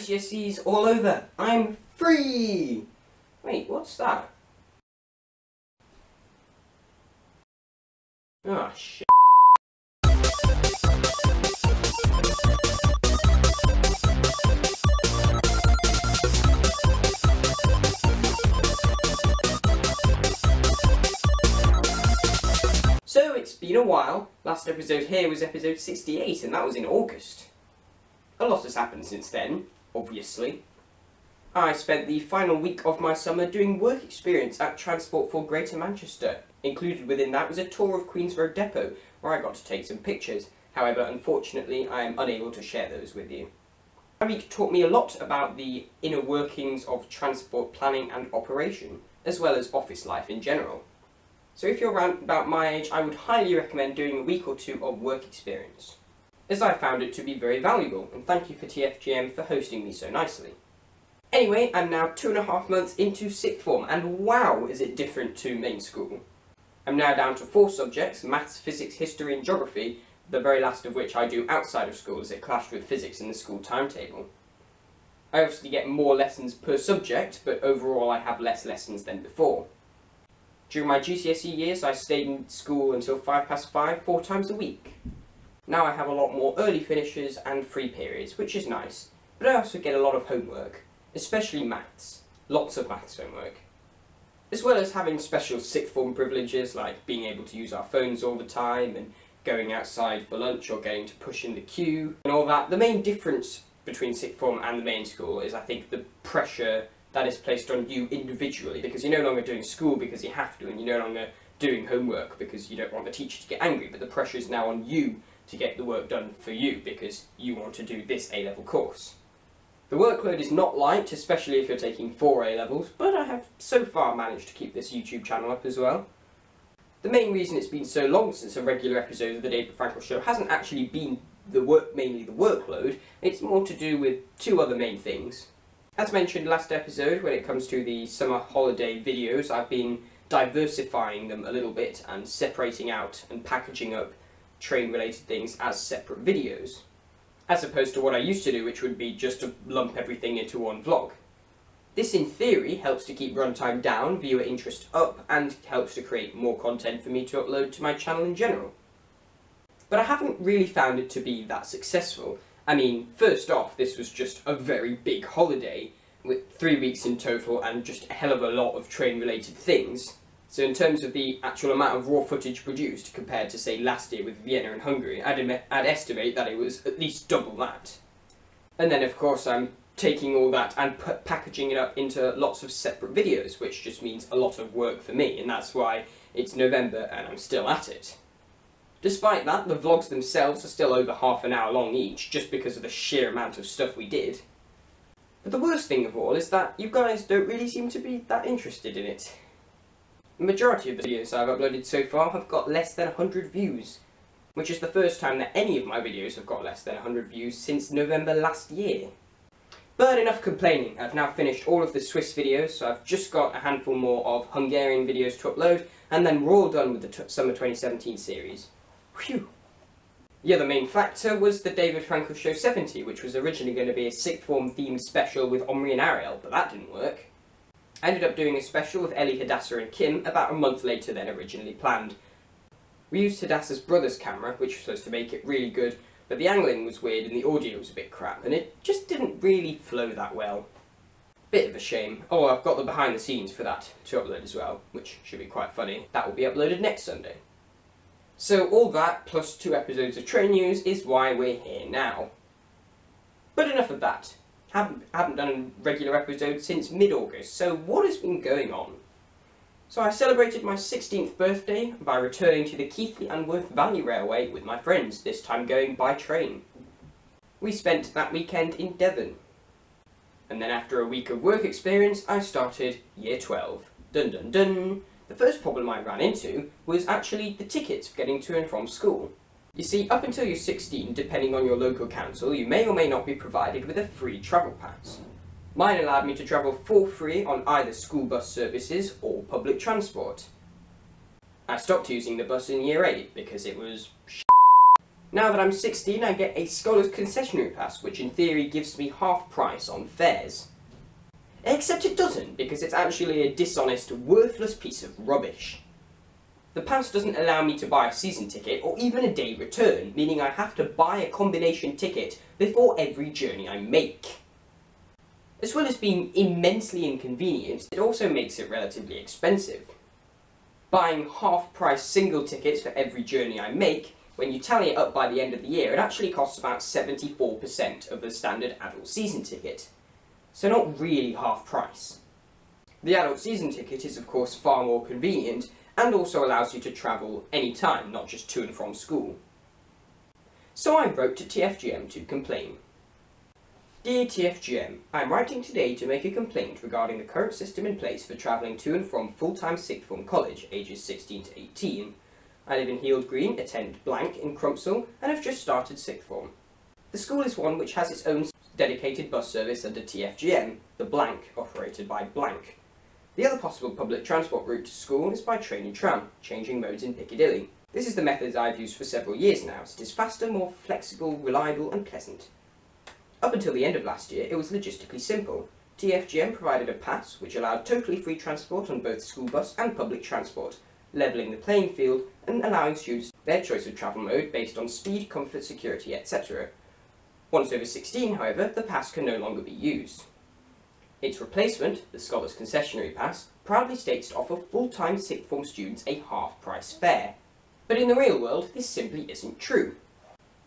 GCSE's all over. I'm free! Wait, what's that? Oh, shit. So, it's been a while. Last episode here was episode 68, and that was in August. A lot has happened since then, obviously. I spent the final week of my summer doing work experience at Transport for Greater Manchester. Included within that was a tour of Queen's Road Depot, where I got to take some pictures. However, unfortunately, I am unable to share those with you. My week taught me a lot about the inner workings of transport planning and operation, as well as office life in general. So if you're around about my age, I would highly recommend doing a week or two of work experience, as I found it to be very valuable, and thank you for TfGM for hosting me so nicely. Anyway, I'm now 2.5 months into sixth form, and wow, is it different to main school. I'm now down to 4 subjects, maths, physics, history and geography, the very last of which I do outside of school as it clashed with physics in the school timetable. I obviously get more lessons per subject, but overall I have less lessons than before. During my GCSE years, I stayed in school until 5:05, 4 times a week. Now I have a lot more early finishes and free periods, which is nice, but I also get a lot of homework, especially maths. Lots of maths homework. As well as having special sixth form privileges like being able to use our phones all the time and going outside for lunch or getting to push in the queue and all that. The main difference between sixth form and the main school is, I think, the pressure that is placed on you individually, because you're no longer doing school because you have to, and you're no longer doing homework because you don't want the teacher to get angry, but the pressure is now on you to get the work done for you because you want to do this A-level course. The workload is not light, especially if you're taking 4 A-levels, but I have so far managed to keep this YouTube channel up as well. The main reason it's been so long since a regular episode of the David Frankal Show hasn't actually been mainly the workload, it's more to do with 2 other main things. As mentioned last episode, when it comes to the summer holiday videos, I've been diversifying them a little bit and separating out and packaging up train-related things as separate videos, as opposed to what I used to do, which would be just to lump everything into one vlog. This, in theory, helps to keep runtime down, viewer interest up, and helps to create more content for me to upload to my channel in general. But I haven't really found it to be that successful. I mean, first off, this was just a very big holiday, with 3 weeks in total and just a hell of a lot of train-related things. So in terms of the actual amount of raw footage produced compared to, say, last year with Vienna and Hungary, I'd estimate that it was at least double that. And then, of course, I'm taking all that and packaging it up into lots of separate videos, which just means a lot of work for me, and that's why it's November and I'm still at it. Despite that, the vlogs themselves are still over half an hour long each, just because of the sheer amount of stuff we did. But the worst thing of all is that you guys don't really seem to be that interested in it. The majority of the videos I've uploaded so far have got less than 100 views, which is the first time that any of my videos have got less than 100 views since November last year. But enough complaining, I've now finished all of the Swiss videos, so I've just got a handful more of Hungarian videos to upload, and then we're all done with the Summer 2017 series. Phew! The other main factor was the David Frankal Show 70, which was originally going to be a sixth form themed special with Omri and Ariel, but that didn't work. I ended up doing a special with Ellie, Hadassah and Kim about a month later than originally planned. We used Hadassah's brother's camera, which was supposed to make it really good, but the angling was weird and the audio was a bit crap, and it just didn't really flow that well. Bit of a shame. Oh, I've got the behind the scenes for that to upload as well, which should be quite funny. That will be uploaded next Sunday. So all that, plus 2 episodes of train news, is why we're here now. But enough of that. Haven't done a regular episode since mid-August, so what has been going on? So I celebrated my 16th birthday by returning to the Keighley and Worth Valley Railway with my friends, this time going by train. We spent that weekend in Devon. And then after a week of work experience, I started Year 12. Dun dun dun! The first problem I ran into was actually the tickets for getting to and from school. You see, up until you're 16, depending on your local council, you may or may not be provided with a free travel pass. Mine allowed me to travel for free on either school bus services or public transport. I stopped using the bus in Year 8 because it was shit. Now that I'm 16, I get a Scholars Concessionary Pass, which in theory gives me half price on fares. Except it doesn't, because it's actually a dishonest, worthless piece of rubbish. The pass doesn't allow me to buy a season ticket or even a day return, meaning I have to buy a combination ticket before every journey I make. As well as being immensely inconvenient, it also makes it relatively expensive. Buying half-price single tickets for every journey I make, when you tally it up by the end of the year, it actually costs about 74% of the standard adult season ticket. So not really half price. The adult season ticket is of course far more convenient, and also allows you to travel any time, not just to and from school. So I wrote to TfGM to complain. Dear TfGM, I am writing today to make a complaint regarding the current system in place for travelling to and from full-time sixth form college, ages 16 to 18. I live in Heald Green, attend blank in Crumpsall, and have just started sixth form. The school is one which has its own dedicated bus service under TfGM, the blank, operated by blank. The other possible public transport route to school is by train and tram, changing modes in Piccadilly. This is the method I've used for several years now, as it is faster, more flexible, reliable and pleasant. Up until the end of last year, it was logistically simple. TfGM provided a pass which allowed totally free transport on both school bus and public transport, levelling the playing field and allowing students their choice of travel mode based on speed, comfort, security, etc. Once over 16, however, the pass can no longer be used. Its replacement, the Scholars Concessionary Pass, proudly states to offer full-time sixth form students a half-price fare. But in the real world, this simply isn't true.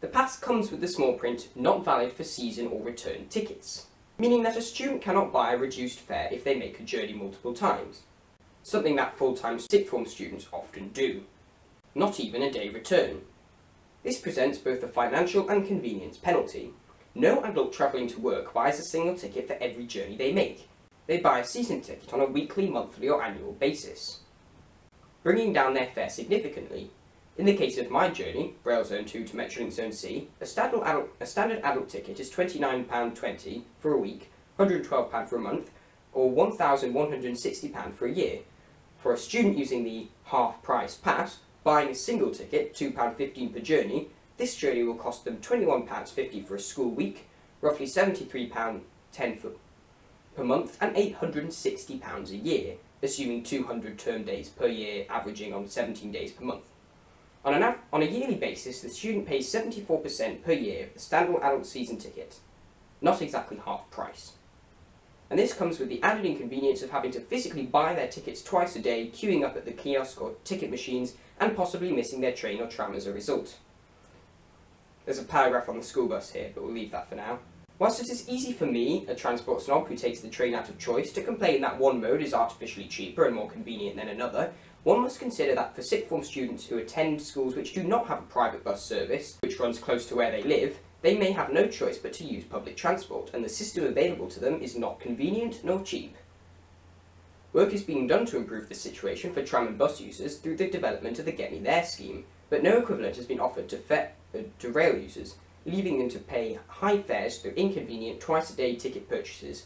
The pass comes with the small print, not valid for season or return tickets, meaning that a student cannot buy a reduced fare if they make a journey multiple times, something that full-time sixth form students often do. Not even a day return. This presents both a financial and convenience penalty. No adult travelling to work buys a single ticket for every journey they make. They buy a season ticket on a weekly, monthly or annual basis, bringing down their fare significantly. In the case of my journey, Rail Zone 2 to Metrolink Zone C, a standard adult ticket is £29.20 for a week, £112 for a month, or £1,160 for a year. For a student using the half-price pass, buying a single ticket, £2.15 per journey, this journey will cost them £21.50 for a school week, roughly £73.10 per month, and £860 a year, assuming 200 term days per year, averaging on 17 days per month. On a yearly basis, the student pays 74% per year of the standard adult season ticket, not exactly half price. And this comes with the added inconvenience of having to physically buy their tickets twice a day, queuing up at the kiosk or ticket machines, and possibly missing their train or tram as a result. There's a paragraph on the school bus here, but we'll leave that for now. Whilst it is easy for me, a transport snob who takes the train out of choice, to complain that one mode is artificially cheaper and more convenient than another, one must consider that for sixth form students who attend schools which do not have a private bus service, which runs close to where they live, they may have no choice but to use public transport, and the system available to them is not convenient nor cheap. Work is being done to improve the situation for tram and bus users through the development of the Get Me There scheme, but no equivalent has been offered to rail users, leaving them to pay high fares through inconvenient twice-a-day ticket purchases.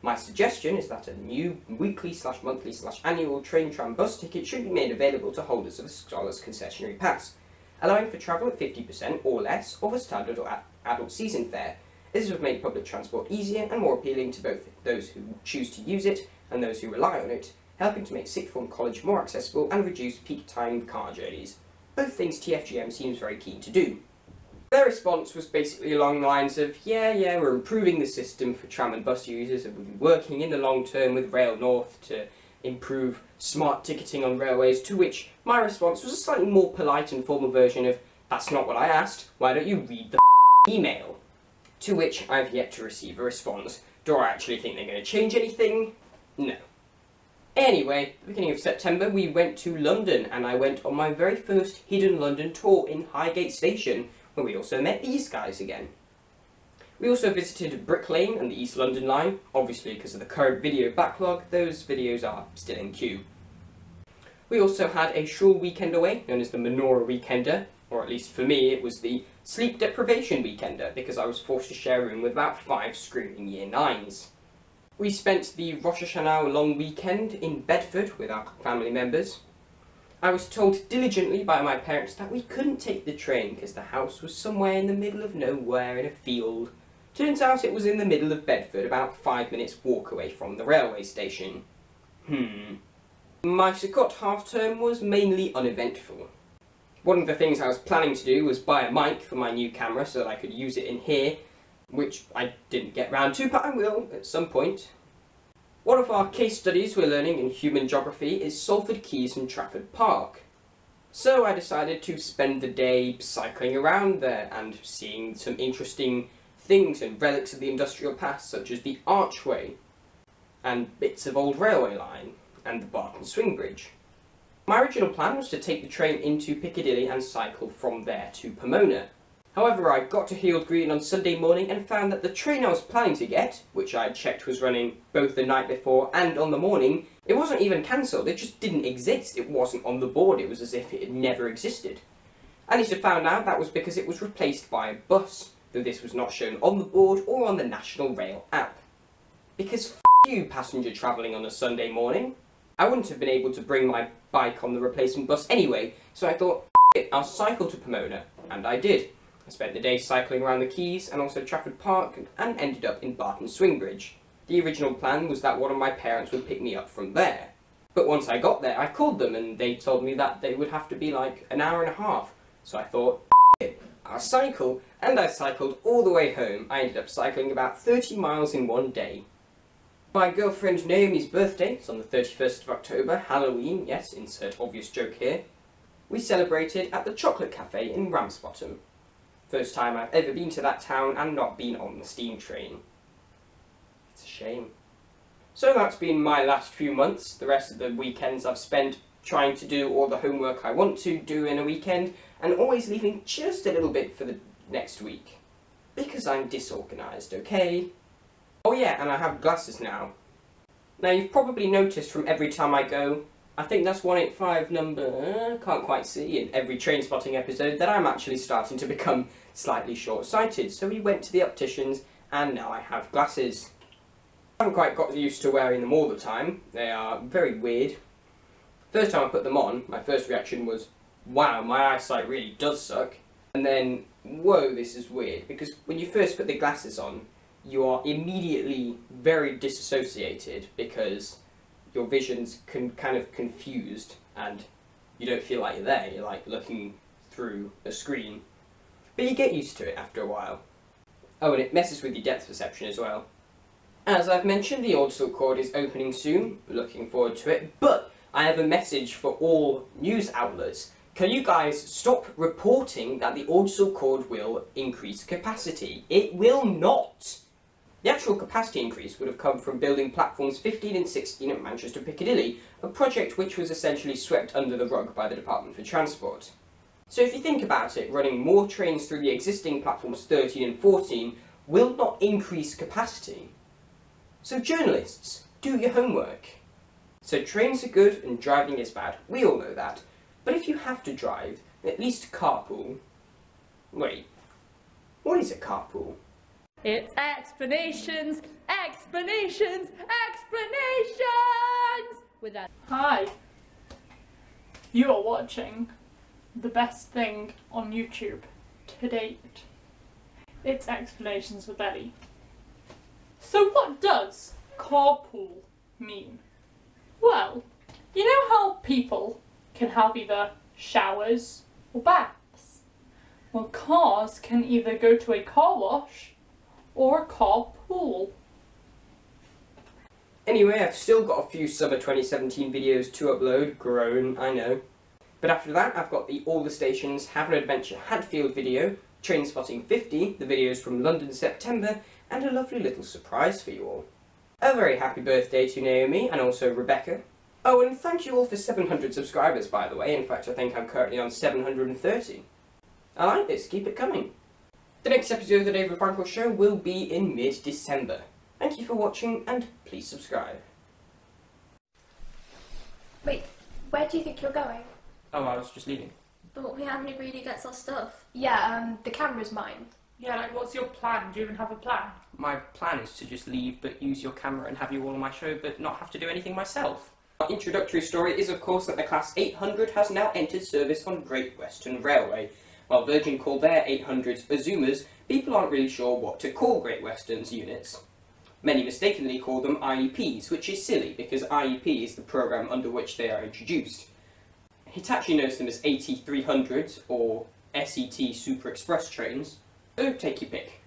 My suggestion is that a new weekly/monthly/annual train, tram, bus ticket should be made available to holders of a Scholars Concessionary Pass, allowing for travel at 50% or less of a standard or adult season fare. This would make public transport easier and more appealing to both those who choose to use it and those who rely on it, helping to make sixth form college more accessible and reduce peak time car journeys. Both things TfGM seems very keen to do. Their response was basically along the lines of, yeah, we're improving the system for tram and bus users and we'll be working in the long term with Rail North to improve smart ticketing on railways, to which my response was a slightly more polite and formal version of, that's not what I asked, why don't you read the email? To which I've yet to receive a response. Do I actually think they're going to change anything? No. Anyway, at the beginning of September we went to London, and I went on my very first Hidden London tour in Highgate Station, where we also met these guys again. We also visited Brick Lane and the East London line. Obviously, because of the current video backlog, those videos are still in queue. We also had a shul weekend away, known as the Menorah Weekender, or at least for me it was the Sleep Deprivation Weekender, because I was forced to share a room with about 5 screaming Year 9s. We spent the Rosh Hashanah long weekend in Bedford with our family members. I was told diligently by my parents that we couldn't take the train because the house was somewhere in the middle of nowhere in a field. Turns out it was in the middle of Bedford, about 5 minutes walk away from the railway station. My Succot half-term was mainly uneventful. One of the things I was planning to do was buy a mic for my new camera so that I could use it in here, which I didn't get round to, but I will at some point. One of our case studies we're learning in human geography is Salford Quays and Trafford Park. So I decided to spend the day cycling around there and seeing some interesting things and relics of the industrial past, such as the archway and bits of old railway line and the Barton Swing Bridge. My original plan was to take the train into Piccadilly and cycle from there to Pomona. However, I got to Heald Green on Sunday morning and found that the train I was planning to get, which I had checked was running both the night before and on the morning, it wasn't even cancelled, it just didn't exist. It wasn't on the board, it was as if it had never existed. I later found out that was because it was replaced by a bus, though this was not shown on the board or on the National Rail app. Because f*** you, passenger travelling on a Sunday morning. I wouldn't have been able to bring my bike on the replacement bus anyway, so I thought, f*** it, I'll cycle to Pomona, and I did. I spent the day cycling around the quays and also Trafford Park and ended up in Barton Swing Bridge. The original plan was that one of my parents would pick me up from there. But once I got there, I called them and they told me that they would have to be like an hour and a half. So I thought, f*** it, I'll cycle, and I cycled all the way home. I ended up cycling about 30 miles in one day. My girlfriend Naomi's birthday is on the 31st of October, Halloween, yes, insert obvious joke here. We celebrated at the Chocolate Cafe in Ramsbottom. First time I've ever been to that town and not been on the steam train. It's a shame. So that's been my last few months. The rest of the weekends I've spent trying to do all the homework I want to do in a weekend and always leaving just a little bit for the next week. Because I'm disorganised, okay? Oh yeah, and I have glasses now. Now you've probably noticed from every time I go, I think that's 185 number, can't quite see, in every train spotting episode, that I'm actually starting to become slightly short-sighted. So we went to the opticians and now I have glasses. I haven't quite got used to wearing them all the time. They are very weird. First time I put them on, my first reaction was, wow, my eyesight really does suck. And then, whoa, this is weird. Because when you first put the glasses on, you are immediately very disassociated because your vision's kind of confused and you don't feel like you're there, you're like looking through a screen. But you get used to it after a while. Oh, and it messes with your depth perception as well. As I've mentioned, the Old Silk Cord is opening soon, looking forward to it, but I have a message for all news outlets. Can you guys stop reporting that the Old Silk Cord will increase capacity? It will not! The actual capacity increase would have come from building platforms 15 and 16 at Manchester Piccadilly, a project which was essentially swept under the rug by the Department for Transport. So if you think about it, running more trains through the existing platforms 13 and 14 will not increase capacity. So journalists, do your homework. So trains are good and driving is bad, we all know that. But if you have to drive, at least carpool. Wait, what is a carpool? It's explanations, explanations, explanations! With that. Hi. You are watching the best thing on YouTube to date. It's Explanations with Ellie. So what does carpool mean? Well, you know how people can have either showers or baths? Well, cars can either go to a car wash or a carpool. Anyway, I've still got a few summer 2017 videos to upload, groan, I know. But after that, I've got the All the Stations Have an Adventure Hadfield video, Train Spotting 50, the videos from London September, and a lovely little surprise for you all. A very happy birthday to Naomi, and also Rebecca. Oh, and thank you all for 700 subscribers, by the way. In fact, I think I'm currently on 730. I like this, keep it coming. The next episode of the David Frankal Show will be in mid-December. Thank you for watching, and please subscribe. Wait, where do you think you're going? Oh, I was just leaving. But we haven't agreed who gets our stuff. Yeah, the camera's mine. Yeah, like what's your plan? Do you even have a plan? My plan is to just leave, but use your camera and have you all on my show, but not have to do anything myself. Our introductory story is of course that the Class 800 has now entered service on Great Western Railway. While Virgin call their 800s Azumas, people aren't really sure what to call Great Western's units. Many mistakenly call them IEPs, which is silly because IEP is the programme under which they are introduced. Hitachi knows them as AT300s or SET Super Express trains, so take your pick.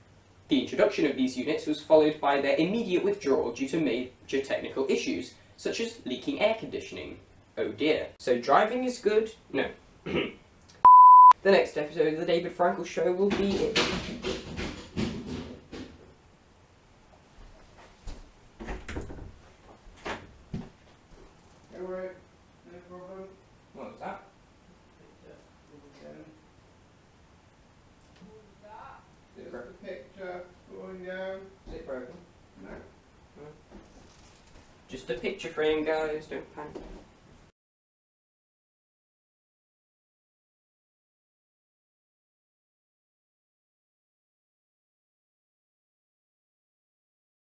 The introduction of these units was followed by their immediate withdrawal due to major technical issues, such as leaking air conditioning. Oh dear. So driving is good? No. The next episode of the David Frankal Show will be it. Alright, no problem. What was that? Just the picture going down. Is it broken? No. Just a picture frame, guys, don't panic.